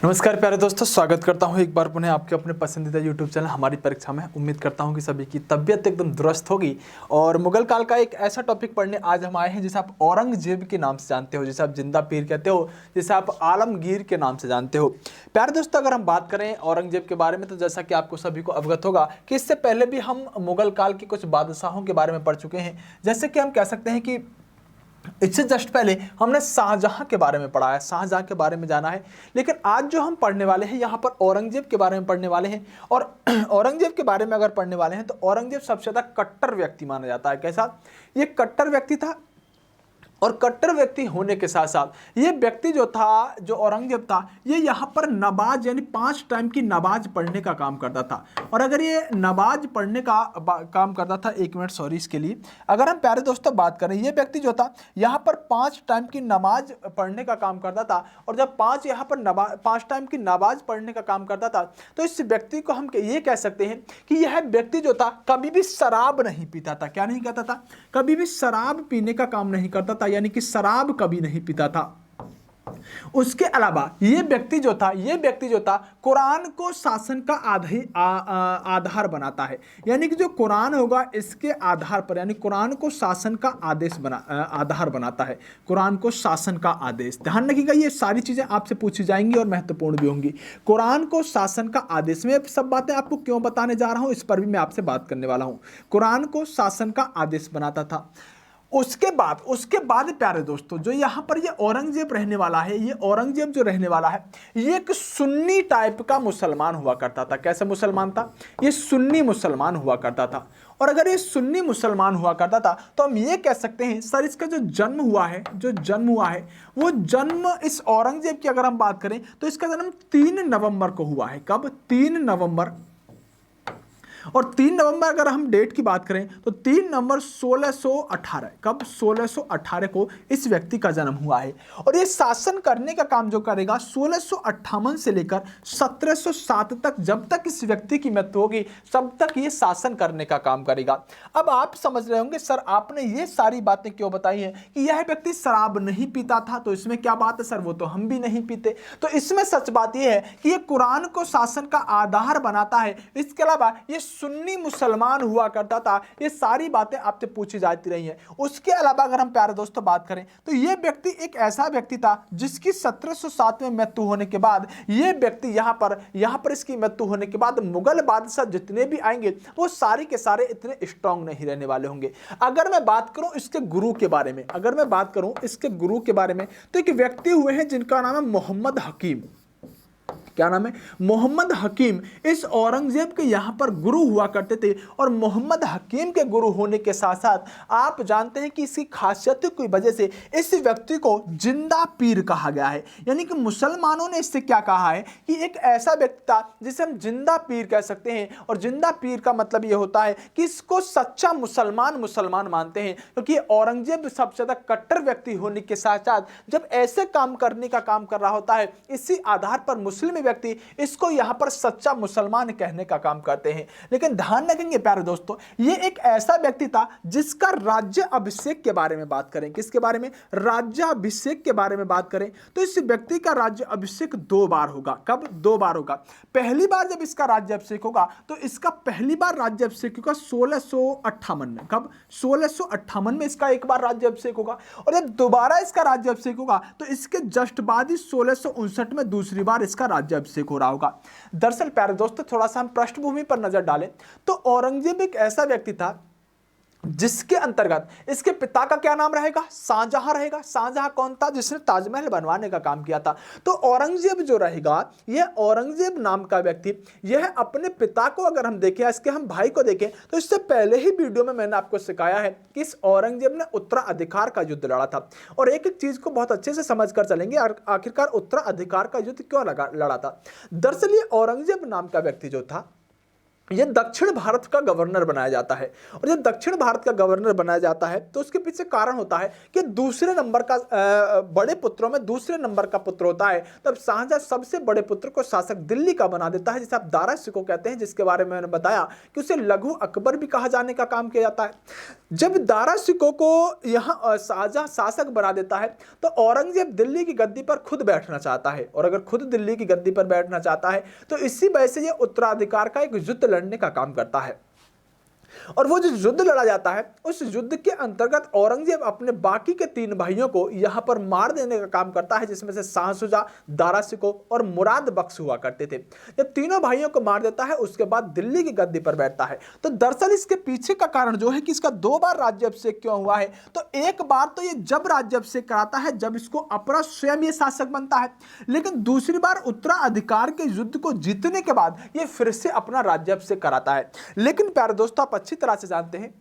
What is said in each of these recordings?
नमस्कार प्यारे दोस्तों, स्वागत करता हूं एक बार पुनः आपके अपने पसंदीदा यूट्यूब चैनल हमारी परीक्षा में। उम्मीद करता हूं कि सभी की तबीयत एकदम दुरुस्त होगी। और मुगल काल का एक ऐसा टॉपिक पढ़ने आज हम आए हैं जिसे आप औरंगजेब के नाम से जानते हो, जिसे आप जिंदा पीर कहते हो, जिसे आप आलमगीर के नाम से जानते हो। प्यारे दोस्तों, अगर हम बात करें औरंगजेब के बारे में तो जैसा कि आपको सभी को अवगत होगा कि इससे पहले भी हम मुगल काल के कुछ बादशाहों के बारे में पढ़ चुके हैं। जैसे कि हम कह सकते हैं कि इससे जस्ट पहले हमने शाहजहां के बारे में पढ़ा है, शाहजहां के बारे में जाना है। लेकिन आज जो हम पढ़ने वाले हैं यहाँ पर औरंगजेब के बारे में पढ़ने वाले हैं। और औरंगजेब के बारे में अगर पढ़ने वाले हैं तो औरंगजेब सबसे ज्यादा कट्टर व्यक्ति माना जाता है। कैसा? ये कट्टर व्यक्ति था। और कट्टर व्यक्ति होने के साथ साथ ये व्यक्ति जो था, जो औरंगजेब था, ये यहाँ पर नमाज यानी 5 टाइम की नमाज पढ़ने का काम करता था। और अगर ये नमाज पढ़ने का काम करता था, 1 मिनट सॉरी इसके लिए, अगर हम प्यारे दोस्तों बात करें, ये व्यक्ति जो था यहाँ पर 5 टाइम की नमाज पढ़ने का काम करता था। और जब 5 टाइम की नमाज पढ़ने का काम करता था तो इस व्यक्ति को हम ये कह सकते हैं कि यह व्यक्ति जो था कभी भी शराब नहीं पीता था। क्या नहीं करता था? कभी भी शराब पीने का काम नहीं करता था, यानी कि शराब कभी नहीं पीता था। उसके अलावा ये व्यक्ति जो था कुरान को शासन का आधार बनाता है। यानी कि जो कुरान होगा इसके आधार पर, यानी कुरान को शासन का आधार बनाता है। कुरान को शासन का आदेश, ध्यान रखिएगा, ये सारी चीजें आपसे पूछी जाएंगी और महत्वपूर्ण भी होंगी। कुरान को शासन का आदेश, मैं सब बातें आपको क्यों बताने जा रहा हूं इस पर भी मैं आपसे बात करने वाला हूं। कुरान को शासन का आदेश बनाता था। उसके बाद प्यारे दोस्तों, जो यहाँ पर ये औरंगजेब रहने वाला है, ये औरंगजेब जो रहने वाला है, ये एक सुन्नी टाइप का मुसलमान हुआ करता था। कैसा मुसलमान था? ये सुन्नी मुसलमान हुआ करता था। और अगर ये सुन्नी मुसलमान हुआ करता था तो हम ये कह सकते हैं सर, इसका जो जन्म हुआ है वो जन्म इस औरंगजेब की अगर हम बात करें तो इसका जन्म 3 नवंबर को हुआ है। कब? 3 नवंबर। और 3 नवंबर अगर हम डेट की बात करें तो 3 नवंबर 1618, कब? 1618 को इस व्यक्ति का जन्म हुआ है। और ये शासन करने का काम जो करेगा 1658 से लेकर 1707 तक, जब तक इस व्यक्ति की मृत्यु होगी तब तक ये शासन करने का काम करेगा। अब आप समझ रहे होंगे सर आपने ये सारी बातें क्यों बताई हैं कि यह व्यक्ति शराब नहीं पीता था, तो इसमें क्या बात है सर? वो तो हम भी नहीं पीते। तो इसमें सच बात यह है कि ये कुरान को शासन का आधार बनाता है। इसके अलावा ये सुन्नी मुसलमान हुआ करता था। ये सारी बातें आपसे पूछी जाती रही हैं। उसके अलावा अगर हम प्यारे दोस्तों बात करें तो ये व्यक्ति एक ऐसा व्यक्ति था जिसकी 1707 में मृत्यु होने के बाद ये व्यक्ति यहाँ पर इसकी मृत्यु होने के बाद मुगल बादशाह जितने भी आएंगे वो सारे के सारे इतने स्ट्रांग नहीं रहने वाले होंगे। अगर मैं बात करूं इसके गुरु के बारे में, तो एक व्यक्ति हुए हैं जिनका नाम है मोहम्मद हकीम। क्या नाम है? मोहम्मद हकीम इस औरंगजेब के यहां पर गुरु हुआ करते थे। और मोहम्मद हकीम के गुरु होने के साथ साथ आप जानते हैं कि इसकी खासियत की वजह से इस व्यक्ति को जिंदा पीर कहा गया है। यानी कि मुसलमानों ने इससे क्या कहा है कि एक ऐसा व्यक्ति था जिसे हम जिंदा पीर कह सकते हैं। और जिंदा पीर का मतलब यह होता है कि इसको सच्चा मुसलमान मानते हैं, क्योंकि औरंगजेब सबसे ज्यादा कट्टर व्यक्ति होने के साथ साथ जब ऐसे काम करने का काम कर रहा होता है, इसी आधार पर मुस्लिम व्यक्ति इसको यहां पर सच्चा मुसलमान कहने का काम करते हैं। लेकिन ध्यान रखेंगे प्यारे दोस्तों, ये एक ऐसा व्यक्ति था जिसका राज्य अभिषेक के बारे में बात करें। किसके बारे में? राज्य अभिषेक के बारे में बात करें तो इस व्यक्ति का राज्य अभिषेक 2 बार होगा। कब? 2 बार होगा। पहली बार जब इसका राज्य अभिषेक होगा तो इसका पहली बार राज्य अभिषेक होगा 1658 में। कब? 1658 में इसका एक बार राज्य अभिषेक होगा। और जब दोबारा इसका राज्य अभिषेक होगा तो इसके जस्ट बाद ही 1659 में दूसरी बार इसका राज्य अभिषेक हो रहा होगा। दरअसल प्यारे दोस्तों, थोड़ा सा हम पृष्ठभूमि पर नजर डालें तो औरंगजेब एक ऐसा व्यक्ति था जिसके अंतर्गत इसके पिता का क्या नाम रहेगा? शाहजहां रहेगा। शाहजहां कौन था? जिसने ताजमहल बनवाने का काम किया था। तो औरंगजेब जो रहेगा, यह औरंगजेब नाम का व्यक्ति, यह अपने पिता को अगर हम देखें, इसके हम भाई को देखें, तो इससे पहले ही वीडियो में मैंने आपको सिखाया है कि इस औरंगजेब ने उत्तराधिकार का युद्ध लड़ा था। और एक एक चीज को बहुत अच्छे से समझ कर चलेंगे, आखिरकार उत्तराधिकार का युद्ध क्यों लड़ा था। दरअसल ये औरंगजेब नाम का व्यक्ति जो था, ये दक्षिण भारत का गवर्नर बनाया जाता है। और जब दक्षिण भारत का गवर्नर बनाया जाता है तो उसके पीछे कारण होता है कि दूसरे नंबर का बड़े पुत्रों में दूसरे नंबर का पुत्र होता है। तब शाहजहां सबसे बड़े पुत्र को शासक दिल्ली का बना देता है, जिसे आप दारा शिकोह कहते हैं, जिसके बारे में मैंने बताया कि उसे लघु अकबर भी कहा जाने का काम किया जाता है। जब दारा शिकोह को यहाँ शाहजहां शासक बना देता है तो औरंगजेब दिल्ली की गद्दी पर खुद बैठना चाहता है। और अगर खुद दिल्ली की गद्दी पर बैठना चाहता है तो इसी वजह से यह उत्तराधिकार का एक युद्ध लड़ने का काम करता है। और वो जो युद्ध लड़ा जाता है उस युद्ध के अंतर्गत औरंगजेब अपने बाकी के 3 भाइयों को यहां पर मार देने का काम करता है, जिसमें से शाह शुजा, दारा शिकोह और मुराद बख्श हुआ करते थे। जब तीनों भाइयों को मार देता है उसके बाद दिल्ली की गद्दी पर बैठता है। तो दरअसल इसके पीछे का कारण जो है कि इसका 2 बार राज्याभिषेक क्यों हुआ है, तो एक बार तो ये जब राज्याभिषेक कराता है जब इसको अपना स्वयं ये शासक बनता है, लेकिन दूसरी बार उत्तराधिकार के युद्ध को जीतने के बाद ये फिर से अपना राज्याभिषेक कराता है। लेकिन प्यारे दोस्तों, आप अच्छी तरह से जानते हैं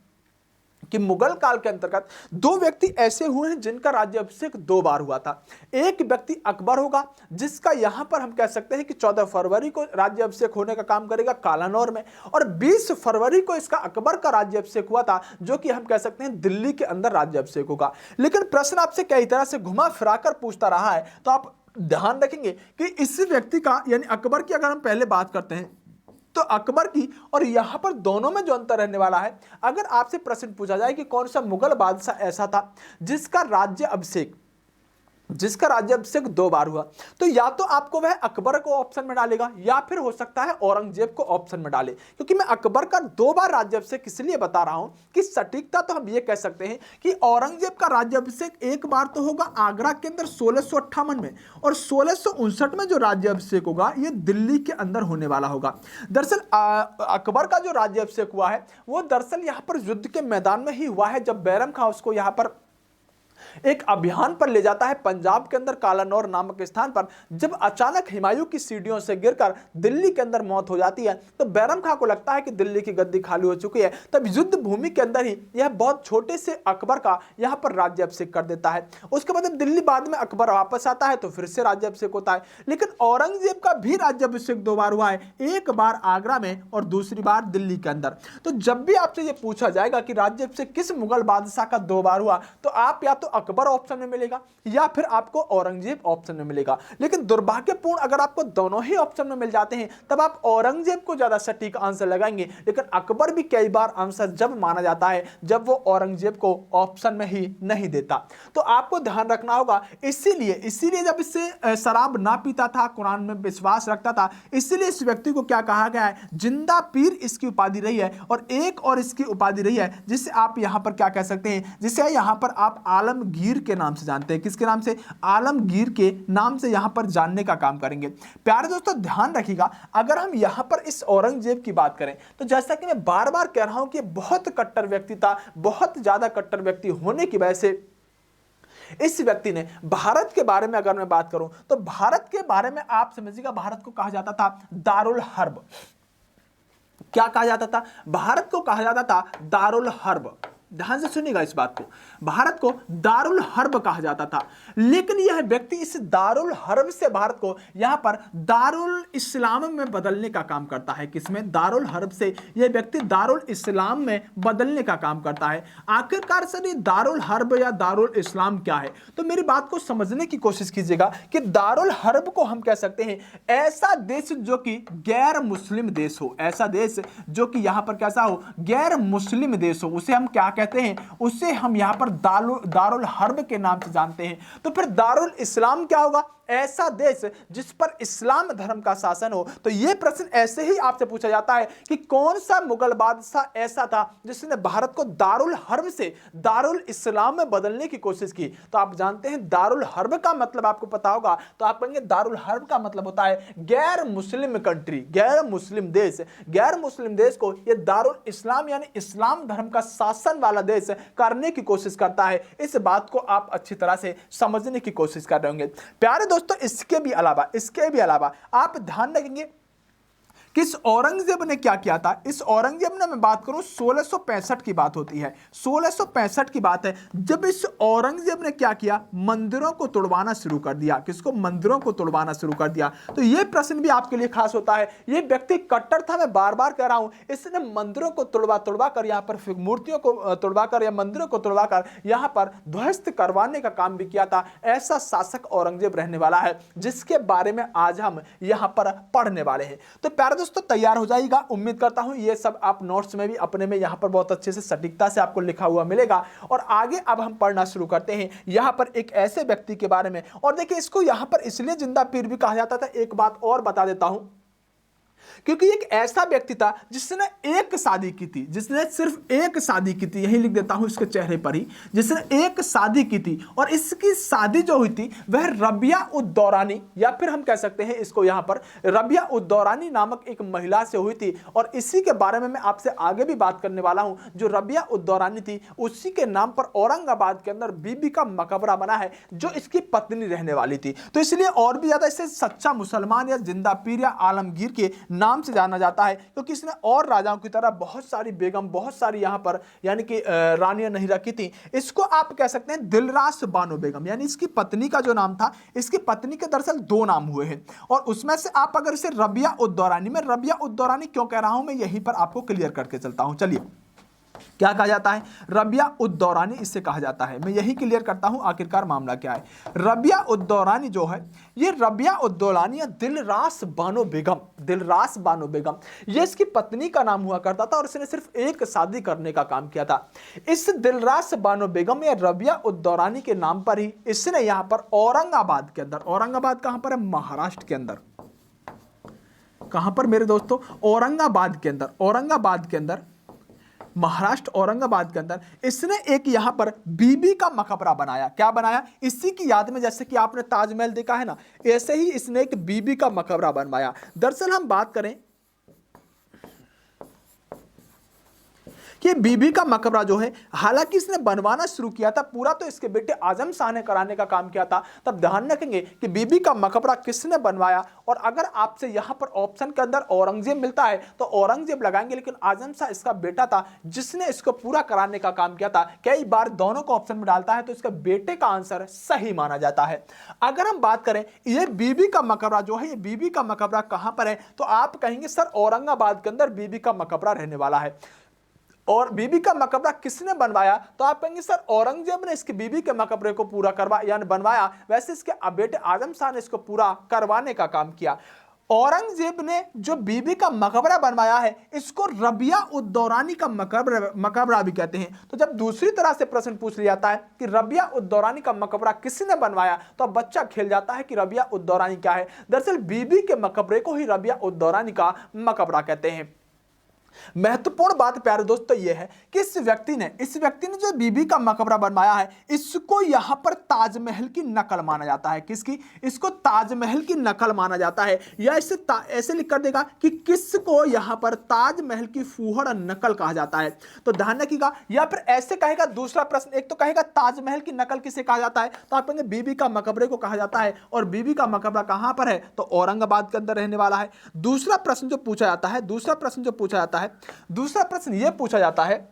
कि मुगल काल के अंतर्गत 2 व्यक्ति ऐसे हुए हैं जिनका राज्याभिषेक 2 बार हुआ था। एक व्यक्ति अकबर होगा, जिसका यहां पर हम कह सकते हैं कि 14 फरवरी को राज्याभिषेक होने का काम करेगा कालानौर में, और 20 फरवरी को इसका अकबर का राज्याभिषेक हुआ था, जो कि हम कह सकते हैं दिल्ली के अंदर राज्याभिषेक होगा। लेकिन प्रश्न आपसे कई तरह से घुमा फिरा कर पूछता रहा है, तो आप ध्यान रखेंगे कि इस व्यक्ति का यानी अकबर की अगर हम पहले बात करते हैं तो अकबर की और यहां पर दोनों में जो अंतर रहने वाला है, अगर आपसे प्रश्न पूछा जाए कि कौन सा मुगल बादशाह ऐसा था जिसका राज्याभिषेक 2 बार हुआ, तो या तो आपको वह अकबर को ऑप्शन में डालेगा या फिर हो सकता है औरंगजेब को ऑप्शन में डाले। क्योंकि मैं अकबर का 2 बार राज्याभिषेक इसलिए बता रहा हूं कि सटीकता तो हम ये कह सकते हैं कि औरंगजेब का राज्याभिषेक एक बार तो होगा आगरा के अंदर 1658 में, और 1659 में जो राज्याभिषेक होगा ये दिल्ली के अंदर होने वाला होगा। दरअसल अकबर का जो राज्याभिषेक हुआ है वो दरअसल यहां पर युद्ध के मैदान में ही हुआ है, जब बैरम खां उसको यहां पर एक अभियान पर ले जाता है पंजाब के अंदर कालानौर नामक स्थान पर। जब अचानक हुमायूं की सीढ़ियों से गिरकर दिल्ली के अंदर मौत हो जाती है तो बैरम खां को लगता है कि दिल्ली की गद्दी खाली हो चुकी है। तब युद्ध भूमि के अंदर ही यह बहुत छोटे से अकबर का यहां पर राज्याभिषेक कर देता है। उसके बाद दिल्ली बाद में अकबर वापस आता है तो फिर से राज्याभिषेक होता है। लेकिन औरंगजेब का भी राज्याभिषेक 2 बार हुआ है, एक बार आगरा में और दूसरी बार दिल्ली के अंदर। तो जब भी आपसे यह पूछा जाएगा कि राज्याभिषेक किस मुगल बादशाह का 2 बार हुआ, तो आप या तो अकबर ऑप्शन में मिलेगा या फिर आपको औरंगजेब ऑप्शन में मिलेगा। लेकिन दुर्भाग्यपूर्ण अगर आपको दोनों ही ऑप्शन में मिल जाते हैं तब आप औरंगजेब को ज्यादा सटीक आंसर लगाएंगे, लेकिन अकबर भी कई बार आंसर जब माना जाता है जब वो औरंगजेब को ऑप्शन में ही नहीं देता। तो आपको ध्यान रखना होगा। इसीलिए जब इससे शराब ना पीता था, कुरान में विश्वास रखता था, इसीलिए इस व्यक्ति को क्या कहा गया है, जिंदा पीर इसकी उपाधि रही है। और एक और इसकी उपाधि रही है जिसे आप यहां पर क्या कह सकते हैं, जिसे यहां पर आप आलमगीर के नाम से जानते हैं। किसके नाम से? आलमगीर के नाम से यहां पर जानने का काम करेंगे। प्यारे दोस्तों ध्यान रखिएगा, अगर हम यहां पर इस औरंगजेब की बात करें तो जैसा कि मैं बार बार कह रहा हूं कि बहुत कट्टर व्यक्ति था, बहुत ज्यादा कट्टर व्यक्ति होने की वजह से इस व्यक्ति ने भारत के बारे में अगर मैं बात करूं तो भारत के बारे में आप समझिएगा, भारत को कहा जाता था दारुल हर्ब। क्या कहा जाता था? भारत को कहा जाता था दारुल हर्ब। ध्यान से सुनिएगा इस बात को, भारत को दारुल हर्ब कहा जाता था। लेकिन यह व्यक्ति इस दारुल हर्ब से भारत को यहां पर दारुल इस्लाम में बदलने का काम करता है। किसमें? दारुल हर्ब से यह व्यक्ति दारुल इस्लाम में बदलने का काम करता है। आखिरकार सर ये दारुल हर्ब या दारुल इस्लाम क्या है? तो मेरी बात को समझने की कोशिश कीजिएगा कि दारुल हर्ब को हम कह सकते हैं ऐसा देश जो कि गैर मुस्लिम देश हो, ऐसा देश जो कि यहां पर कैसा हो, गैर मुस्लिम देश हो, उसे हम क्या कहते हैं? उसे हम यहां पर दारुल हर्ब के नाम से जानते हैं। तो फिर दारुल इस्लाम क्या होगा? ऐसा देश जिस पर इस्लाम धर्म का शासन हो। तो यह प्रश्न ऐसे ही आपसे पूछा जाता है कि कौन सा मुगल बादशाह ऐसा था जिसने भारत को दारुल हर्ब से दारुल इस्लाम में बदलने की कोशिश की? तो आप जानते हैं दारुल हर्ब का मतलब आपको पता होगा, तो आप कहेंगे दारुल हर्ब का मतलब होता है गैर मुस्लिम कंट्री, गैर मुस्लिम देश। गैर मुस्लिम देश को यह दारुल इस्लाम यानी इस्लाम धर्म का शासन वाला देश करने की कोशिश करता है। इस बात को आप अच्छी तरह से समझने की कोशिश कर रहे होंगे। प्यारे दोस्तों इसके भी अलावा आप ध्यान रखेंगे किस औरंगजेब ने क्या किया था? इस औरंगजेब ने मैं बात करूं 1665 की बात होती है, 1665 की बात है, जब इस औरंगजेब ने क्या किया, मंदिरों को तोड़वाना शुरू कर दिया। किसको? मंदिरों को तोड़वाना शुरू कर दिया। तो यह प्रश्न भी आपके लिए खास होता है। यह व्यक्ति कट्टर था, मैं बार बार कह रहा हूं, इसने मंदिरों को तोड़वा कर, यहां पर मूर्तियों को तोड़वा कर या मंदिरों को तोड़वा कर यहां पर ध्वस्त करवाने का काम भी किया था। ऐसा शासक औरंगजेब रहने वाला है, जिसके बारे में आज हम यहां पर पढ़ने वाले हैं। तो प्यारे दोस्तों, तैयार हो जाइएगा। उम्मीद करता हूं ये सब आप नोट्स में भी अपने में यहां पर बहुत अच्छे से सटीकता से आपको लिखा हुआ मिलेगा। और आगे अब हम पढ़ना शुरू करते हैं यहां पर एक ऐसे व्यक्ति के बारे में। और देखिए, इसको यहां पर इसलिए जिंदा पीर भी कहा जाता था। एक बात और बता देता हूं, क्योंकि एक ऐसा व्यक्ति था जिसने एक शादी की थी, जिसने सिर्फ एक शादी की थी। यही लिख देता हूं इसके चेहरे पर ही, जिसने एक शादी की थी। और इसकी शादी जो हुई थी वह रबिया उद दौरानी, या फिर हम कह सकते हैं इसको यहां पर रबिया उद दौरानी नामक एक महिला से हुई थी। और इसी के बारे में मैं आपसे आगे भी बात करने वाला हूं। जो रबिया उद दौरानी थी, उसी के नाम पर औरंगाबाद के अंदर बीबी का मकबरा बना है, जो इसकी पत्नी रहने वाली थी। तो इसलिए और भी ज्यादा इसे सच्चा मुसलमान या जिंदा पीर या आलमगीर के नाम से जाना जाता है, क्योंकि इसने और राजाओं की तरह बहुत सारी बेगम, बहुत सारी यहां पर यानी कि रानियां नहीं रखी थी। इसको आप कह सकते हैं दिलरास बानो बेगम, यानी इसकी पत्नी का जो नाम था, इसकी पत्नी के दरअसल दो नाम हुए हैं। और उसमें से आप अगर इसे रबिया उद दौरानी, मैं रबिया उद दौरानी क्यों कह रहा हूं, मैं यहीं पर आपको क्लियर करके चलता हूं। चलिए, क्या कहा जाता है? रबिया उद दौरानी इससे कहा जाता है। मैं यही क्लियर करता हूं आखिरकार मामला क्या है। रबिया उद दौरानी जो है, ये रबिया उद दौरानी या दिलरास बानो बेगम, दिलरास बानो बेगम, ये इसकी पत्नी का नाम हुआ करता था। और इसने सिर्फ एक शादी करने का काम किया था। इस दिलरास बानो बेगम या रबिया उद दौरानी के नाम पर ही इसने यहां पर औरंगाबाद के अंदर, औरंगाबाद कहां पर है? महाराष्ट्र के अंदर। कहां पर मेरे दोस्तों? औरंगाबाद के अंदर, औरंगाबाद के अंदर, महाराष्ट्र औरंगाबाद के अंदर इसने एक यहां पर बीबी का मकबरा बनाया। क्या बनाया? इसी की याद में, जैसे कि आपने ताजमहल देखा है ना, ऐसे ही इसने एक बीबी का मकबरा बनवाया। दरअसल हम बात करें कि बीबी का मकबरा जो है, हालांकि इसने बनवाना शुरू किया था पूरा तो इसके बेटे आजम शाह ने कराने का काम किया था। तब ध्यान रखेंगे कि बीबी का मकबरा किसने बनवाया। और अगर आपसे यहां पर ऑप्शन के अंदर औरंगजेब मिलता है तो औरंगजेब लगाएंगे, लेकिन आजम शाह इसका बेटा था जिसने इसको पूरा कराने का काम किया था। कई बार दोनों को ऑप्शन में डालता है तो इसका बेटे का आंसर सही माना जाता है। अगर हम बात करें ये बीबी का मकबरा जो है, ये बीबी का मकबरा कहां पर है, तो आप कहेंगे सर औरंगाबाद के अंदर बीबी का मकबरा रहने वाला है। और बीबी का मकबरा किसने बनवाया, तो आप कहेंगे सर औरंगजेब ने इसके बीबी के मकबरे को पूरा करवाया यानी बनवाया। वैसे इसके बेटे आजम शाह ने इसको पूरा करवाने का काम किया। औरंगजेब ने जो बीबी का मकबरा बनवाया है, इसको रबिया उद दौरानी का मकबरा भी कहते हैं। तो जब दूसरी तरह से प्रश्न पूछ लिया जाता है कि रबिया उद दौरानी का मकबरा किसने बनवाया, तो अब बच्चा खेल जाता है कि रबिया उद दौरानी क्या है। दरअसल बीबी के मकबरे को ही रबिया उद दौरानी का मकबरा कहते हैं। महत्वपूर्ण बात प्यारे दोस्तों यह है कि इस व्यक्ति ने जो बीबी का मकबरा बनवाया है, इसको यहां पर ताजमहल की नकल माना जाता है। किसकी? इसको ताजमहल की नकल माना जाता है। या इसे ऐसे लिख कर देगा कि किसको यहां पर ताजमहल की फूहड़ नकल कहा जाता है। तो ध्यान रखिएगा। या फिर ऐसे कहेगा, दूसरा प्रश्न, एक तो कहेगा ताजमहल की नकल किसे कहा जाता है, तो आप कहेंगे बीबी का मकबरे को कहा जाता है। और बीबी का मकबरा कहां पर है, तो औरंगाबाद के अंदर रहने वाला है। दूसरा प्रश्न जो पूछा जाता है, दूसरा प्रश्न यह पूछा जाता है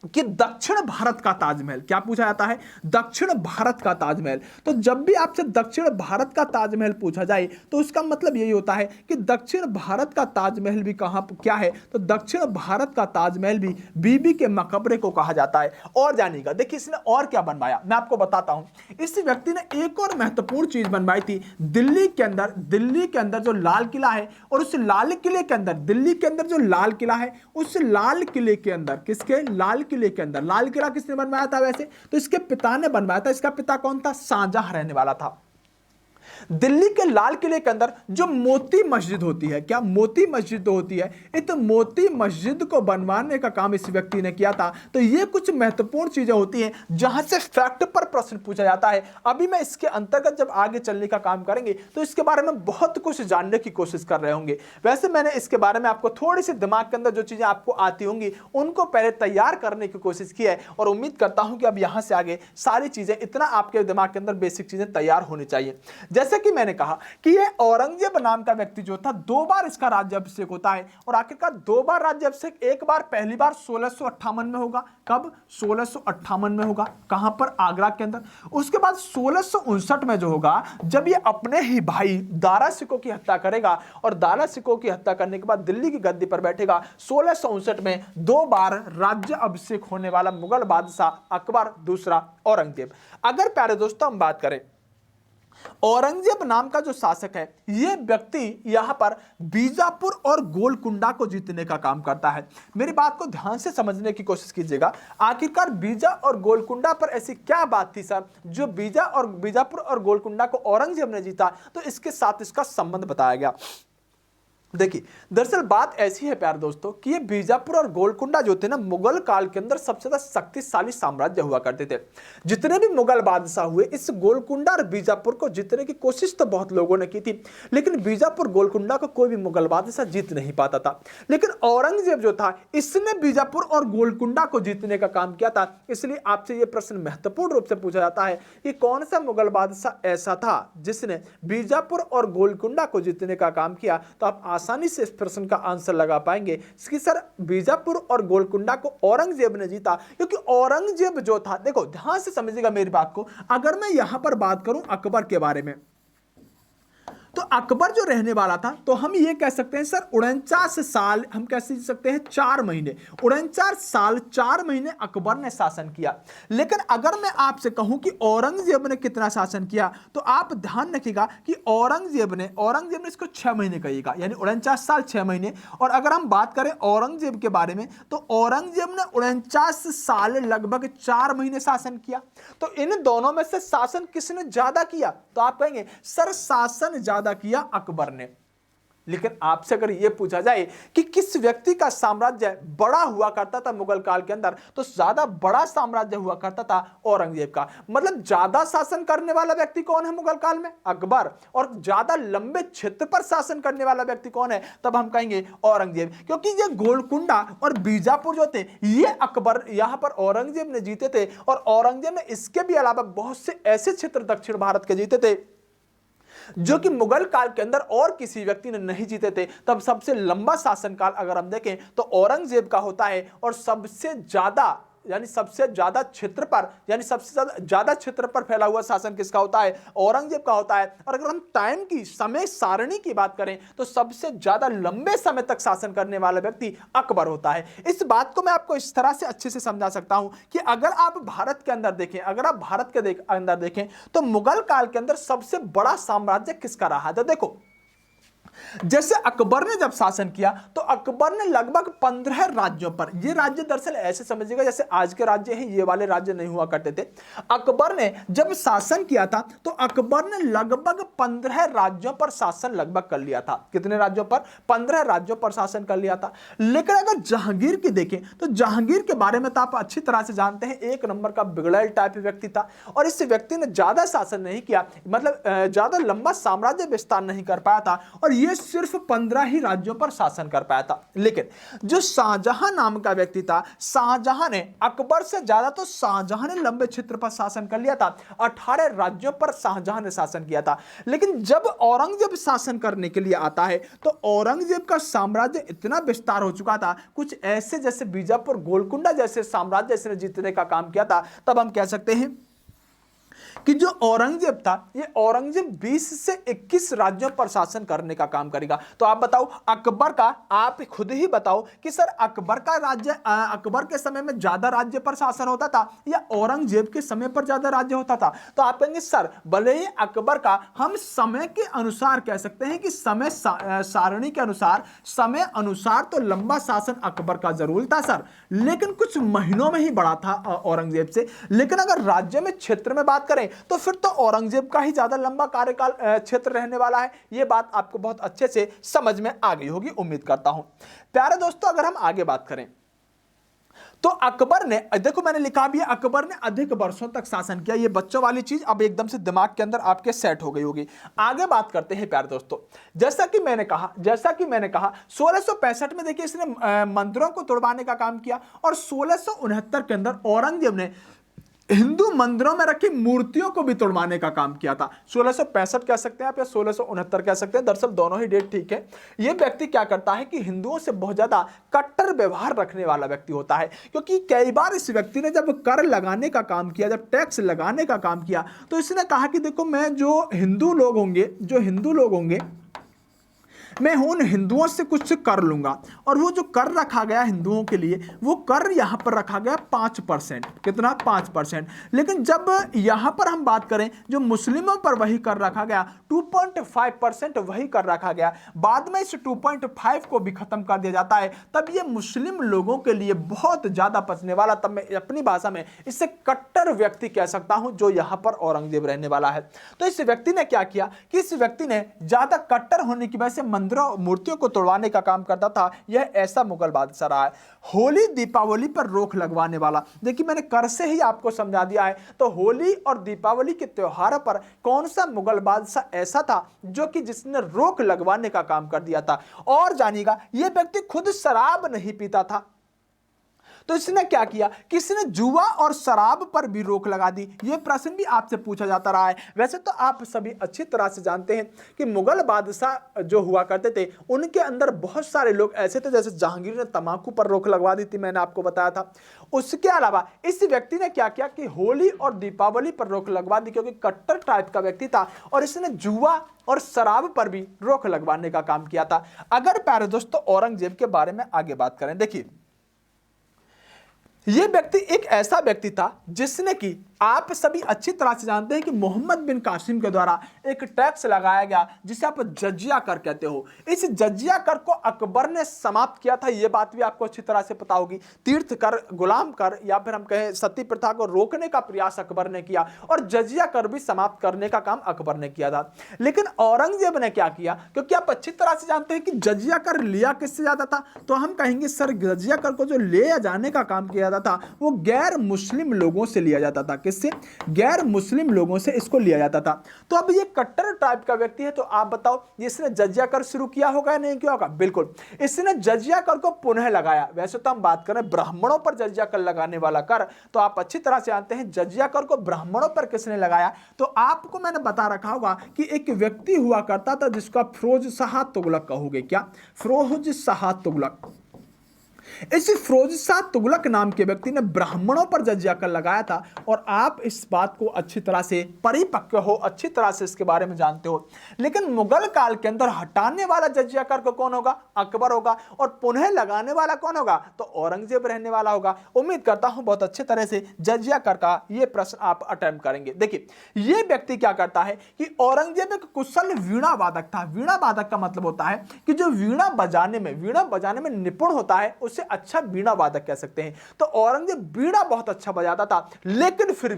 कि दक्षिण भारत का ताजमहल, क्या पूछा जाता है? दक्षिण भारत का ताजमहल। तो जब भी आपसे दक्षिण भारत का ताजमहल पूछा जाए तो उसका मतलब यही होता है कि दक्षिण भारत का ताजमहल भी कहां क्या है, तो दक्षिण भारत का ताजमहल भी बीबी के मकबरे को कहा जाता है। और जानिएगा, देखिए इसने और क्या बनवाया, मैं आपको बताता हूं। इस व्यक्ति ने एक और महत्वपूर्ण चीज बनवाई थी। दिल्ली के अंदर जो लाल किला है, और उस लाल किले के अंदर, दिल्ली के अंदर जो लाल किला है, उस लाल किले के अंदर, किसके? लाल किले के अंदर। लाल किला किसने बनवाया था वैसे, तो इसके पिता ने बनवाया था। इसका पिता कौन था? शाहजहां रहने वाला था। दिल्ली के लाल किले के अंदर जो मोती मस्जिद होती है, क्या मोती मस्जिद होती है, इस मोती मस्जिद को बनवाने का काम इस व्यक्ति ने किया था। तो ये कुछ महत्वपूर्ण चीजें होती हैं जहां से फैक्ट पर प्रश्न पूछा जाता है। अभी मैं इसके अंतर्गत जब आगे चलने का काम करेंगे तो इसके बारे में बहुत कुछ जानने की कोशिश कर रहे होंगे। वैसे मैंने इसके बारे में आपको थोड़ी सी दिमाग के अंदर जो चीजें आपको आती होंगी उनको पहले तैयार करने की कोशिश की है, और उम्मीद करता हूं कि अब यहां से आगे सारी चीजें, इतना आपके दिमाग के अंदर बेसिक चीजें तैयार होनी चाहिए। जैसे कि मैंने कहा कि ये औरंगजेब नाम का व्यक्ति जो था 2 बार इसका राज्याभिषेक होता है और आखिरकार 2 बार राज्याभिषेक, एक बार पहली बार 1658 में होगा। कब? 1658 में होगा। कहां पर? आगरा के अंदर। उसके बाद 1659 में जो होगा, जब ये अपने ही भाई दारा शिकोह की हत्या करेगा और दारा शिकोह की हत्या करने के बाद दिल्ली की गद्दी पर बैठेगा। 1659 में 2 बार राज्य अभिषेक होने वाला मुगल बादशाह अकबर, दूसरा औरंगजेब। अगर प्यारे दोस्तों हम बात करें औरंगजेब नाम का जो शासक है, यह व्यक्ति यहां पर बीजापुर और गोलकुंडा को जीतने का काम करता है। मेरी बात को ध्यान से समझने की कोशिश कीजिएगा। आखिरकार बीजा और गोलकुंडा पर ऐसी क्या बात थी सर, जो बीजापुर और गोलकुंडा को औरंगजेब ने जीता? तो इसके साथ इसका संबंध बताया गया। देखिए, दरअसल बात ऐसी है प्यारे दोस्तों कि ये बीजापुर और गोलकुंडा जो थे ना, मुगल काल के अंदर सबसे ज्यादा शक्तिशाली साम्राज्य हुआ करते थे। जितने भी मुगल बादशाह हुए, इस गोलकुंडा और बीजापुर को जीतने की कोशिश तो बहुत लोगों ने की थी, लेकिन बीजापुर गोलकुंडा को कोई भी मुगल बादशाह जीत नहीं पाता था। लेकिन औरंगजेब जो था, इसने बीजापुर और गोलकुंडा को जीतने का काम किया था। इसलिए आपसे यह प्रश्न महत्वपूर्ण रूप से पूछा जाता है कि कौन सा मुगल बादशाह ऐसा था जिसने बीजापुर और गोलकुंडा को जीतने का काम किया? तो आप आसानी से इस प्रश्न का आंसर लगा पाएंगे कि सर बीजापुर और गोलकुंडा को औरंगजेब ने जीता। क्योंकि औरंगजेब जो था, देखो ध्यान से समझिएगा मेरी बात को, अगर मैं यहां पर बात करूं अकबर के बारे में, तो अकबर जो रहने वाला था, तो हम ये कह सकते हैं सर 49 साल, हम कह सकते हैं 4 महीने, 49 साल 4 महीने अकबर ने शासन किया। लेकिन अगर मैं आपसे कहूं कि औरंगजेब ने कितना शासन किया, तो आप ध्यान रखिएगा कि औरंगजेब ने इसको 6 महीने कहिएगा, यानी 49 साल 6 महीने। और अगर हम बात करें औरंगजेब के बारे में, तो औरंगजेब ने 49 साल लगभग 4 महीने शासन किया। तो इन दोनों में से शासन किसने ज्यादा किया? तो आप कहेंगे सर शासन ज्यादा किया अकबर ने। लेकिन आपसे अगर यह पूछा जाए कि किस व्यक्ति का साम्राज्य बड़ा हुआ करता था मुगल काल के अंदर, तो ज्यादा बड़ा साम्राज्य हुआ करता था औरंगजेब का। मतलब ज्यादा शासन करने वाला व्यक्ति कौन है मुगल काल में? अकबर। और ज्यादा लंबे क्षेत्र पर शासन करने वाला व्यक्ति कौन है? तब हम कहेंगे औरंगजेब। क्योंकि ये गोलकुंडा और बीजापुर जो थे, ये अकबर यहां पर औरंगजेब ने जीते थे। और औरंगजेब ने इसके भी अलावा बहुत से ऐसे क्षेत्र दक्षिण भारत के जीते थे जो कि मुगल काल के अंदर और किसी व्यक्ति ने नहीं जीते थे। तब सबसे लंबा शासनकाल अगर हम देखें तो औरंगजेब का होता है। और सबसे ज्यादा क्षेत्र पर, यानी सबसे ज्यादा क्षेत्र पर फैला हुआ शासन किसका होता है? औरंगजेब का होता है। और अगर हम टाइम की, समय सारणी की बात करें, तो सबसे ज्यादा लंबे समय तक शासन करने वाला व्यक्ति अकबर होता है। इस बात को मैं आपको इस तरह से अच्छे से समझा सकता हूं कि अगर आप भारत के अंदर देखें, तो मुगल काल के अंदर सबसे बड़ा साम्राज्य किसका रहा? तो देखो, जैसे अकबर ने जब शासन किया, तो अकबर ने लगभग 15 राज्यों पर, ये राज्य दरअसल ऐसे समझिएगा जैसे आज के राज्य हैं, ये वाले राज्य नहीं हुआ करते थे। अकबर ने जब शासन किया था, तो अकबर ने लगभग 15 राज्यों पर शासन लगभग कर लिया था। कितने राज्यों पर? 15 राज्यों पर शासन कर लिया था। लेकिन अगर जहांगीर की देखें, तो जहांगीर के बारे में तो आप अच्छी तरह से जानते हैं, एक नंबर का बिगड़ैल टाइप व्यक्ति था। और इस व्यक्ति ने ज्यादा शासन नहीं किया, मतलब ज्यादा लंबा साम्राज्य विस्तार नहीं कर पाया था। और ये सिर्फ 15 ही राज्यों पर शासन कर पाया था। लेकिन जो शाहजहां नाम का व्यक्ति था, शाहजहां ने अकबर से ज्यादा, तो शाहजहां ने लंबे क्षेत्र पर शासन कर लिया था। 18 राज्यों पर शाहजहां ने शासन किया था। लेकिन जब औरंगजेब शासन करने के लिए आता है, तो औरंगजेब का साम्राज्य इतना विस्तार हो चुका था, कुछ ऐसे जैसे बीजापुर, गोलकुंडा जैसे साम्राज्य इसने जीतने का काम किया था। तब हम कह सकते हैं कि जो औरंगजेब था, ये औरंगजेब 20 से 21 राज्यों पर शासन करने का काम करेगा। तो आप बताओ अकबर का, आप खुद ही बताओ कि सर अकबर का राज्य, अकबर के समय में ज्यादा राज्य पर शासन होता था या औरंगजेब के समय पर ज्यादा राज्य होता था? तो आप कहेंगे सर भले ही अकबर का हम समय के अनुसार कह सकते हैं कि समय सारणी के अनुसार, समय अनुसार तो लंबा शासन अकबर का जरूर था सर, लेकिन कुछ महीनों में ही बढ़ा था औरंगजेब से। लेकिन अगर राज्य में, क्षेत्र में बात करें, तो फिर तो औरंगजेब का ही ज्यादा लंबा कार्यकाल क्षेत्र रहने वाला है। यह बात आपको बहुत अच्छे से समझ में आ गई होगी, उम्मीद करता हूं। प्यारे दोस्तों, अगर हम आगे बात करें, तो अकबर ने, देखो मैंने लिखा भी है, अकबर ने अधिक वर्षों तक शासन किया। ये बच्चों वाली चीज अब एकदम से दिमाग के अंदर आपके सेट हो गई होगी। आगे बात करते हैं प्यारे दोस्तों। जैसा कि मैंने कहा 1665 में देखिए इसने मंदिरों को तोड़वाने का काम किया। और 1669 के अंदर औरंगजेब ने हिंदू मंदिरों में रखी मूर्तियों को भी तोड़वाने का काम किया था। 1665 कह सकते हैं आप या 1669 कह सकते हैं, दरअसल दोनों ही डेट ठीक है। यह व्यक्ति क्या करता है कि हिंदुओं से बहुत ज्यादा कट्टर व्यवहार रखने वाला व्यक्ति होता है, क्योंकि कई बार इस व्यक्ति ने जब कर लगाने का काम किया, जब टैक्स लगाने का काम किया, तो इसने कहा कि देखो मैं जो हिंदू लोग होंगे मैं उन हिंदुओं से कुछ कर लूंगा। और वो जो कर रखा गया हिंदुओं के लिए, वो कर यहां पर रखा गया 5%। कितना? 5%। लेकिन जब यहां पर हम बात करें जो मुस्लिमों पर वही कर रखा गया 2.5% वही कर रखा गया। बाद में इस 2.5 को भी खत्म कर दिया जाता है। तब ये मुस्लिम लोगों के लिए बहुत ज्यादा पचने वाला, तब मैं अपनी भाषा में इसे कट्टर व्यक्ति कह सकता हूं, जो यहां पर औरंगजेब रहने वाला है। तो इस व्यक्ति ने क्या किया कि इस व्यक्ति ने ज्यादा कट्टर होने की वजह से मंदिरों मूर्तियों को तोड़वाने का काम करता था। यह ऐसा मुगल बादशाह रहा है। होली दीपावली पर रोक लगवाने वाला, देखिए मैंने कर से ही आपको समझा दिया है। तो होली और दीपावली के त्योहारों पर कौन सा मुगल बादशाह ऐसा था जो कि जिसने रोक लगवाने का काम कर दिया था? और जानिएगा, यह व्यक्ति खुद शराब नहीं पीता था, तो इसने क्या किया कि इसने जुआ और शराब पर भी रोक लगा दी। यह प्रश्न भी आपसे पूछा जाता रहा है। वैसे तो आप सभी अच्छी तरह से जानते हैं कि मुगल बादशाह जो हुआ करते थे, उनके अंदर बहुत सारे लोग ऐसे थे, जैसे जहांगीर ने तंबाकू पर रोक लगवा दी थी, मैंने आपको बताया था। उसके अलावा इस व्यक्ति ने क्या किया कि होली और दीपावली पर रोक लगवा दी, क्योंकि कट्टर टाइप का व्यक्ति था, और इसने जुआ और शराब पर भी रोक लगवाने का काम किया था। अगर प्यारे दोस्तों औरंगजेब के बारे में आगे बात करें, देखिए यह व्यक्ति एक ऐसा व्यक्ति था जिसने कि आप सभी अच्छी तरह से जानते हैं कि मोहम्मद बिन कासिम के द्वारा एक टैक्स लगाया गया जिसे आप जजिया कर कहते हो। इस जजिया कर को अकबर ने समाप्त किया था, यह बात भी आपको अच्छी तरह से पता होगी। तीर्थ कर, गुलाम कर या फिर हम कहें सती प्रथा को रोकने का प्रयास अकबर ने किया, और जजिया कर भी समाप्त करने का काम अकबर ने किया था। लेकिन औरंगजेब ने क्या किया, क्योंकि आप अच्छी तरह से जानते हैं कि जजिया कर लिया किससे जाता था, तो हम कहेंगे सर जजिया कर को जो ले जाने का काम किया जाता था वो गैर मुस्लिम लोगों से लिया जाता था। किससे? गैर मुस्लिम लोगों से इसको लिया जाता था। तो अब ये कट्टर टाइप का व्यक्ति है, तो आप बताओ इसने जजिया कर शुरू किया होगा या नहीं किया होगा? बिल्कुल, इसने जजिया कर को पुनः लगाया। वैसे तो हम बात करें ब्राह्मणों पर जजिया कर लगाने वाला कर, तो आप अच्छी तरह से जानते हैं जजिया कर को ब्राह्मणों पर किसने लगाया। तो आपको मैंने बता रखा होगा कि एक व्यक्ति हुआ करता था जिसका फिरोज शाह तुगलक कहोगे। क्या? फिरोज शाह तुगलक। इस फिरोज शाह तुगलक नाम के व्यक्ति ने ब्राह्मणों पर जजिया कर लगाया था। और आप इस बात को अच्छी तरह से परिपक्व हो, अच्छी तरह से इसके बारे में जानते हो। लेकिन मुगल काल के अंदर हटाने वाला जजिया कर को कौन होगा? अकबर होगा। और पुनः लगाने वाला कौन होगा? तो औरंगजेब रहने वाला होगा। उम्मीद करता हूं बहुत अच्छे तरह से जजिया कर का यह प्रश्न आप अटेम्प्ट करेंगे। देखिए यह व्यक्ति क्या करता है कि औरंगजेब एक कुशल वीणा वादक था। वीणा वादक का मतलब होता है कि जो वीणा बजाने में निपुण होता है उसे अच्छा वीणा वादक कह सकते हैं। तो औरंगजेब वीणा बहुत अच्छा बजाता था, लेकिन फिर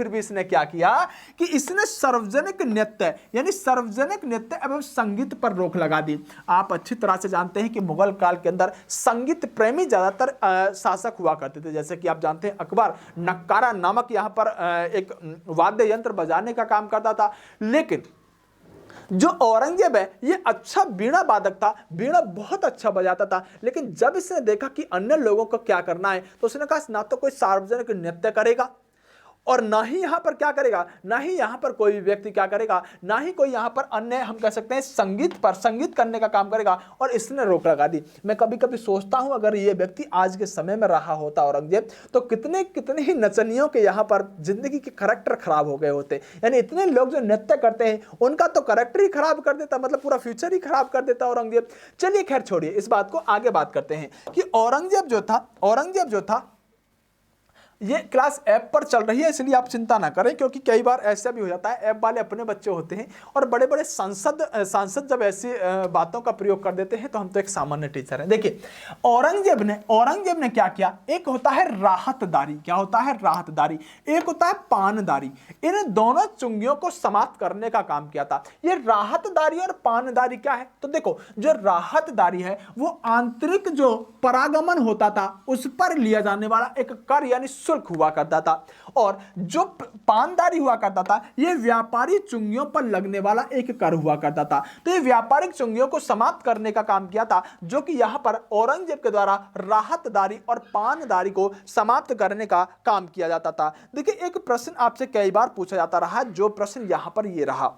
भी इसने क्या किया कि इसने सार्वजनिक नृत्य एवं संगीत पर रोक लगा दी। आप अच्छी तरह से जानते हैं कि मुगल काल के अंदर संगीत प्रेमी ज्यादातर शासक हुआ करते थे। जैसे कि आप जानते हैं अकबर नक्कारा नामक यहां पर एक वाद्य यंत्र बजाने का काम करता था। लेकिन जो औरंगजेब है ये अच्छा वीणा वादक था, वीणा बहुत अच्छा बजाता था। लेकिन जब इसने देखा कि अन्य लोगों को क्या करना है, तो उसने कहा ना तो कोई सार्वजनिक नृत्य करेगा और ना ही यहां पर क्या करेगा, ना ही यहां पर कोई व्यक्ति क्या करेगा, ना ही कोई यहां पर अन्य हम कह सकते हैं संगीत करने का काम करेगा। और इसने रोक लगा दी। मैं कभी कभी सोचता हूं अगर ये व्यक्ति आज के समय में रहा होता औरंगजेब, तो कितने ही नचनियों के यहां पर जिंदगी के करैक्टर खराब हो गए होते। यानी इतने लोग जो नृत्य करते हैं उनका तो करैक्टर ही खराब कर देता, मतलब पूरा फ्यूचर ही खराब कर देता औरंगजेब। चलिए खैर छोड़िए इस बात को, आगे बात करते हैं कि औरंगजेब जो था ये क्लास ऐप पर चल रही है, इसलिए आप चिंता ना करें, क्योंकि कई बार ऐसा भी हो जाता है ऐप वाले अपने बच्चे होते हैं और बड़े बड़े सांसद जब ऐसी बातों का प्रयोग कर देते हैं तो हम तो एक सामान्य टीचर हैं। देखिए औरंगजेब ने क्या किया, एक होता है राहतदारी, क्या होता है राहतदारी, एक होता है पानदारी। इन दोनों चुंगियों को समाप्त करने का काम किया था। ये राहतदारी और पानदारी क्या है, तो देखो जो राहतदारी है वो आंतरिक जो परागमन होता था उस पर लिया जाने वाला एक कर यानी शुल्क हुआ करता था। और जो पानदारी हुआ करता था यह व्यापारी चुंगियों पर लगने वाला एक कर हुआ करता था। तो ये व्यापारिक चुंगियों को समाप्त करने का काम किया था, जो कि यहां पर औरंगजेब के द्वारा राहतदारी और पानदारी को समाप्त करने का काम किया जाता था। देखिए एक प्रश्न आपसे कई बार पूछा जाता रहा, जो प्रश्न यहां पर ये रहा,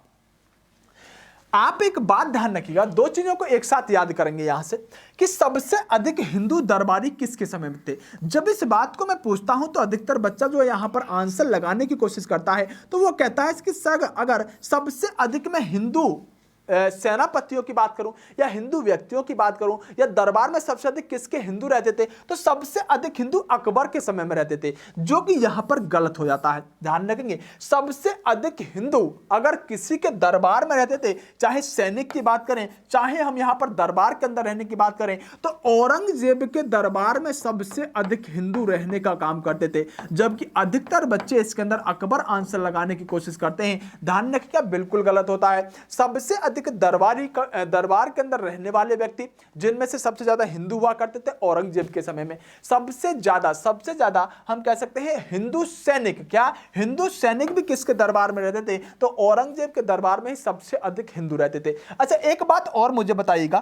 आप एक बात ध्यान रखिएगा, दो चीजों को एक साथ याद करेंगे यहां से कि सबसे अधिक हिंदू दरबारी किसके समय में थे। जब इस बात को मैं पूछता हूं तो अधिकतर बच्चा जो यहां पर आंसर लगाने की कोशिश करता है तो वो कहता है कि सर अगर सबसे अधिक मैं हिंदू सेनापतियों की बात करूं या हिंदू व्यक्तियों की बात करूं या दरबार में सबसे अधिक किसके हिंदू रहते थे, तो सबसे अधिक हिंदू अकबर के समय में रहते थे, जो कि यहां पर गलत हो जाता है। ध्यान रखेंगे, सबसे अधिक हिंदू अगर किसी के दरबार में रहते थे, चाहे सैनिक की बात करें चाहे हम यहां पर दरबार के अंदर रहने की बात करें, तो औरंगजेब के दरबार में सबसे अधिक हिंदू रहने का काम करते थे, जबकि अधिकतर बच्चे इसके अंदर अकबर आंसर लगाने की कोशिश करते हैं। ध्यान रखिएगा, बिल्कुल गलत होता है। सबसे अधिक दरबार के अंदर रहने वाले व्यक्ति जिनमें से सबसे ज्यादा हिंदू हुआ करते थे औरंगजेब के समय में, सबसे ज्यादा हम कह सकते हैं हिंदू सैनिक, क्या हिंदू सैनिक भी किसके दरबार में रहते थे, तो औरंगजेब के दरबार में ही सबसे अधिक हिंदू रहते थे। अच्छा एक बात और मुझे बताइएगा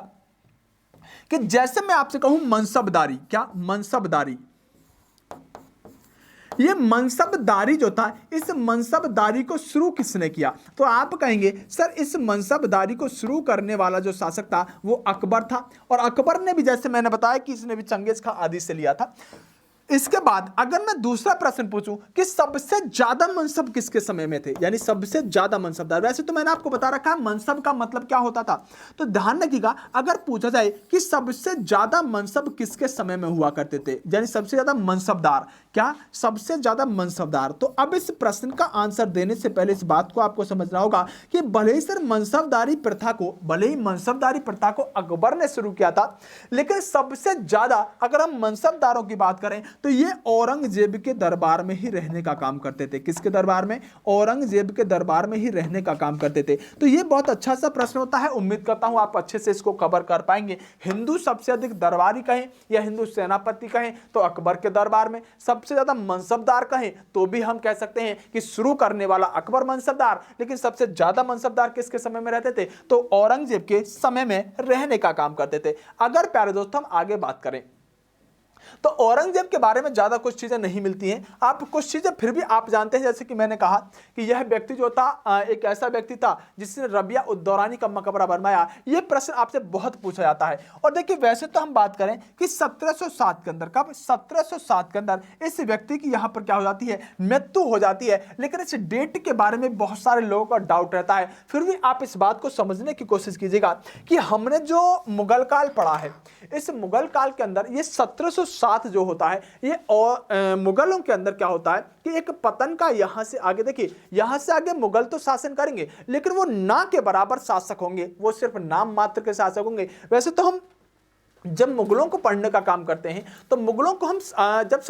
कि जैसे मैं आपसे कहूं मनसबदारी, क्या मनसबदारी, ये मनसबदारी जो था, इस मनसबदारी को शुरू किसने किया, तो आप कहेंगे सर इस मनसबदारी को शुरू करने वाला जो शासक था वो अकबर था, और अकबर ने भी जैसे मैंने बताया कि इसने भी चंगेज खां आदि से लिया था। इसके बाद अगर मैं दूसरा प्रश्न पूछूं कि सबसे ज्यादा मनसब किसके समय में थे, यानी सबसे ज्यादा मनसबदार, वैसे तो मैंने आपको बता रखा है मनसब का मतलब क्या होता था, तो ध्यान रखिएगा अगर पूछा जाए कि सबसे ज्यादा मनसब किसके समय में हुआ करते थे, यानी सबसे ज्यादा मनसबदार, क्या सबसे ज्यादा मनसबदार, तो अब इस प्रश्न का आंसर देने से पहले इस बात को आपको समझना होगा कि भले ही सर मनसबदारी प्रथा को अकबर ने शुरू किया था, लेकिन सबसे ज्यादा अगर हम मनसबदारों की बात करें तो ये औरंगजेब के दरबार में ही रहने का काम करते थे। किसके दरबार में, औरंगजेब के दरबार में ही रहने का काम करते थे। तो ये बहुत अच्छा सा प्रश्न होता है, उम्मीद करता हूं आप अच्छे से इसको कवर कर पाएंगे। हिंदू सबसे अधिक दरबारी कहें या हिंदू सेनापति कहें तो अकबर के दरबार में, सबसे ज्यादा मनसबदार कहें तो भी हम कह सकते हैं कि शुरू करने वाला अकबर मनसबदार, लेकिन सबसे ज्यादा मनसबदार किसके समय में रहते थे, तो औरंगजेब के समय में रहने का काम करते थे। अगर प्यारे दोस्तों हम आगे बात करें तो औरंगजेब के बारे में ज्यादा कुछ चीजें नहीं मिलती हैं, आप कुछ चीजें फिर भी आप जानते हैं, जैसे कि मैंने कहा कि यह व्यक्ति जो था एक ऐसा व्यक्ति था जिसने रबिया उद दौरानी का मकबरा बनवाया। यह प्रश्न आपसे बहुत पूछा जाता है। और देखिए वैसे तो हम बात करें कि 1707 के अंदर, कब 1707 के अंदर इस व्यक्ति की यहां पर क्या हो जाती है, मृत्यु हो जाती है, लेकिन इस डेट के बारे में बहुत सारे लोगों का डाउट रहता है। फिर भी आप इस बात को समझने की कोशिश कीजिएगा कि हमने जो मुगल काल पढ़ा है, इस मुगल काल के अंदर ये 1707 जो होता है ये और मुगलों के अंदर क्या होता है कि एक पतन का, यहां से आगे देखिए, यहां से आगे मुगल तो शासन करेंगे लेकिन वो ना के बराबर शासक होंगे, वो सिर्फ नाम मात्र के शासक होंगे। वैसे तो हम जब मुगलों को पढ़ने का काम करते हैं तो मुगलों को हम जब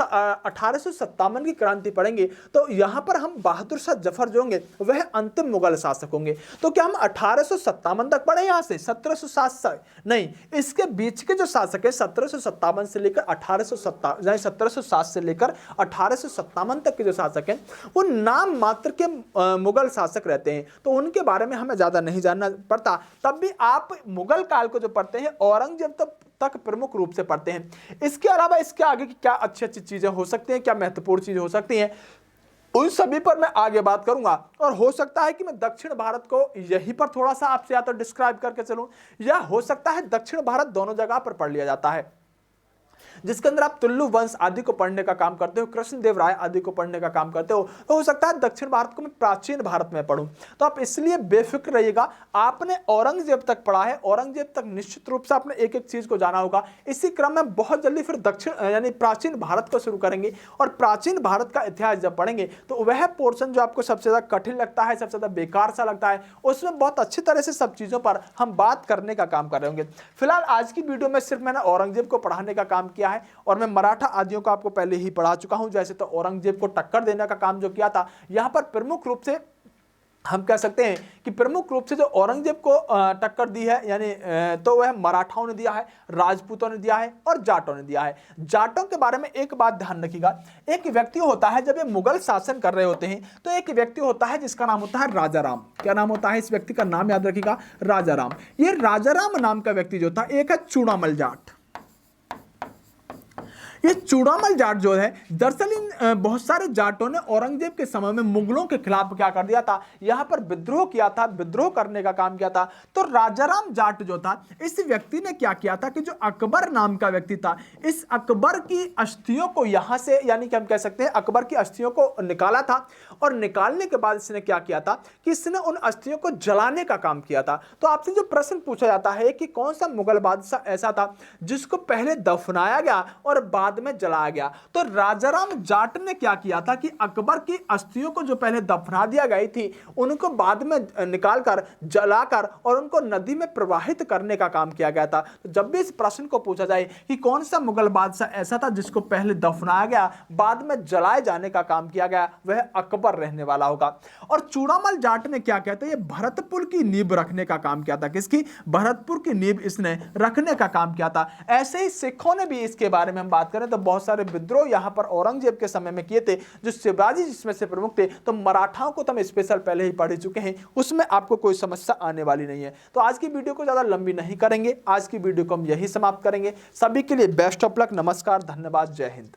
1857 की क्रांति पढ़ेंगे तो यहां पर हम बहादुर शाह जफर जो होंगे वह अंतिम मुगल शासक होंगे। तो क्या हम 1857 तक पढ़े, यहां से 1707 से नहीं, इसके बीच के जो शासक है 1757 से लेकर 1707 से लेकर 1857 तक के जो शासक हैं वो नाम मात्र के मुगल शासक रहते हैं, तो उनके बारे में हमें ज्यादा नहीं जानना पड़ता। तब भी आप मुगल काल को जो पढ़ते हैं औरंगजेब तक प्रमुख रूप से पढ़ते हैं। इसके अलावा इसके आगे की क्या अच्छी अच्छी चीजें हो सकती हैं, क्या महत्वपूर्ण चीजें हो सकती हैं, उन सभी पर मैं आगे बात करूंगा। और हो सकता है कि मैं दक्षिण भारत को यहीं पर थोड़ा सा आपसे या तो डिस्क्राइब करके चलूं, या हो सकता है दक्षिण भारत दोनों जगह पर पढ़ लिया जाता है, जिसके अंदर आप तुल्लु वंश आदि को पढ़ने का काम करते हो, कृष्णदेव राय आदि को पढ़ने का काम करते हो सकता है दक्षिण भारत को मैं प्राचीन भारत में पढ़ूं। तो आप इसलिए बेफिक्र रहिएगा, आपने औरंगजेब तक पढ़ा है, औरंगजेब तक निश्चित रूप से आपने एक एक चीज को जाना होगा। इसी क्रम में बहुत जल्दी फिर दक्षिण यानी प्राचीन भारत को शुरू करेंगे, और प्राचीन भारत का इतिहास जब पढ़ेंगे तो वह पोर्शन जो आपको सबसे ज्यादा कठिन लगता है, सबसे ज्यादा बेकार सा लगता है, उसमें बहुत अच्छी तरह से सब चीजों पर हम बात करने का काम कर रहे होंगे। फिलहाल आज की वीडियो में सिर्फ मैंने औरंगजेब को पढ़ाने का काम किया है, और मैं मराठा आदियों को आपको पहले ही पढ़ा चुका हूं। जैसे तो औरंगजेब को टक्कर देने का काम जो किया था, यहां पर प्रमुख रूप से हम कह सकते हैं कि प्रमुख रूप से जो औरंगजेब को टक्कर दी है यानी तो वह मराठाओं ने दिया है, राजपूतों ने दिया है और जाटों ने दिया है। जाटों के बारे में एक बात ध्यान रखिएगा, एक व्यक्ति होता है जब ये मुगल शासन कर रहे होते हैं तो एक व्यक्ति होता है जिसका नाम होता है राजा राम। क्या नाम होता है इस व्यक्ति का? नाम याद रखिएगा, राजा राम। ये राजा राम नाम का व्यक्ति जो था, एक है चूड़ामल जाट। ये चूड़ामल जाट जो है, दरअसल इन बहुत सारे जाटों ने औरंगजेब के समय में मुगलों के खिलाफ क्या कर दिया था, यहां पर विद्रोह किया था, विद्रोह करने का काम किया था। तो राजाराम जाट जो था, इस व्यक्ति ने क्या किया था कि जो अकबर नाम का व्यक्ति था, इस अकबर की अस्थियों को यहां से, यानी कि हम कह सकते हैं अकबर की अस्थियों को निकाला था, और निकालने के बाद इसने क्या किया था कि इसने उन अस्थियों को जलाने का काम किया था। तो आपसे जो प्रश्न पूछा जाता है कि कौन सा मुगल बादशाह ऐसा था जिसको पहले दफनाया गया और बाद में जलाया गया, तो राजाराम जाट ने क्या किया था कि अकबर की अस्थियों को जो पहले दफना दिया गई थी उनको बाद में निकालकर जलाकर और उनको नदी में प्रवाहित करने का काम किया गया था। तो जब भी इस प्रश्न को पूछा जाए कि कौन सा मुगल बादशाह ऐसा था जिसको पहले दफनाया गया बाद में जलाए जाने का काम किया गया, वह अकबर रहने वाला होगा। और चूड़ामल जाट ने क्या किया था, ये भरतपुर की नींव रखने का काम किया था। किसकी? भरतपुर की नींव इसने रखने का काम किया था। ऐसे ही सिखों ने भी इसके बारे में हम बात करें तो बहुत सारे विद्रोह यहां पर औरंगजेब के समय में किए थे, जो शिवाजी जिसमें से प्रमुख थे। तो मराठाओं को तो हम स्पेशल पहले ही पढ़ चुके हैं, उसमें आपको कोई समस्या आने वाली नहीं है। तो आज की वीडियो को ज्यादा लंबी नहीं करेंगे, आज की वीडियो को हम यही समाप्त करेंगे। सभी के लिए बेस्ट ऑफ लक, नमस्कार, धन्यवाद, जय हिंद।